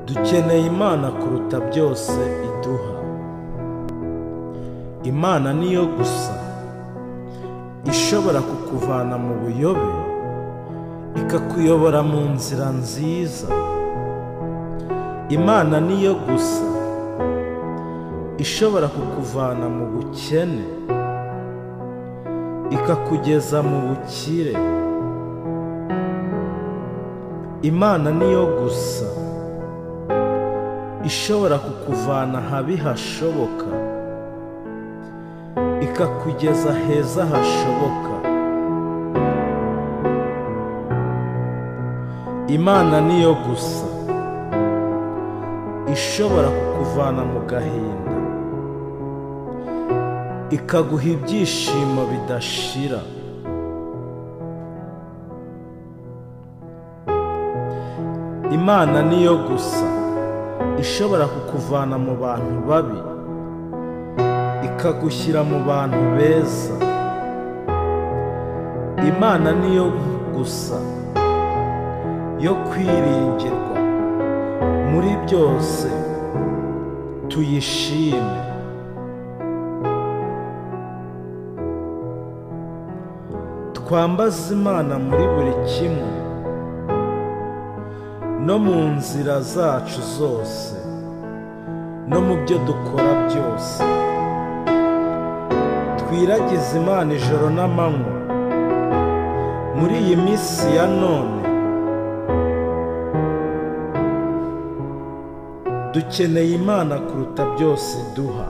dukeneye Imana kuruta byose iduha. Imana niyo gusa ishobora kukuvana mu buyobe ikakuyobora mu nzira nziza. Imana niyo gusa ishobora kukuvana mu bukene ikakugeza mu bukire. Imana niyo gusa ishobora kukuvana habi hashoboka ikakugeza heza hashoboka. Imana niyo gusa ishobora kukuvana mu gahinda ikaguha ibyishimo bidashira. Imana niyo gusa ishobora kukuvana mu bantu babi ikagushyira mu bantu beza. Imana niyo gusa yo kwiringirwa muri byose, tuyishime. Twambaze Imana muri buri kimwe no mu nzira zacu zose no mu byo dukora byose. Twiragize Imana ijoro n'amanywa muri iyi minsi ya none. Dukeneye Imana kuruta byose duha.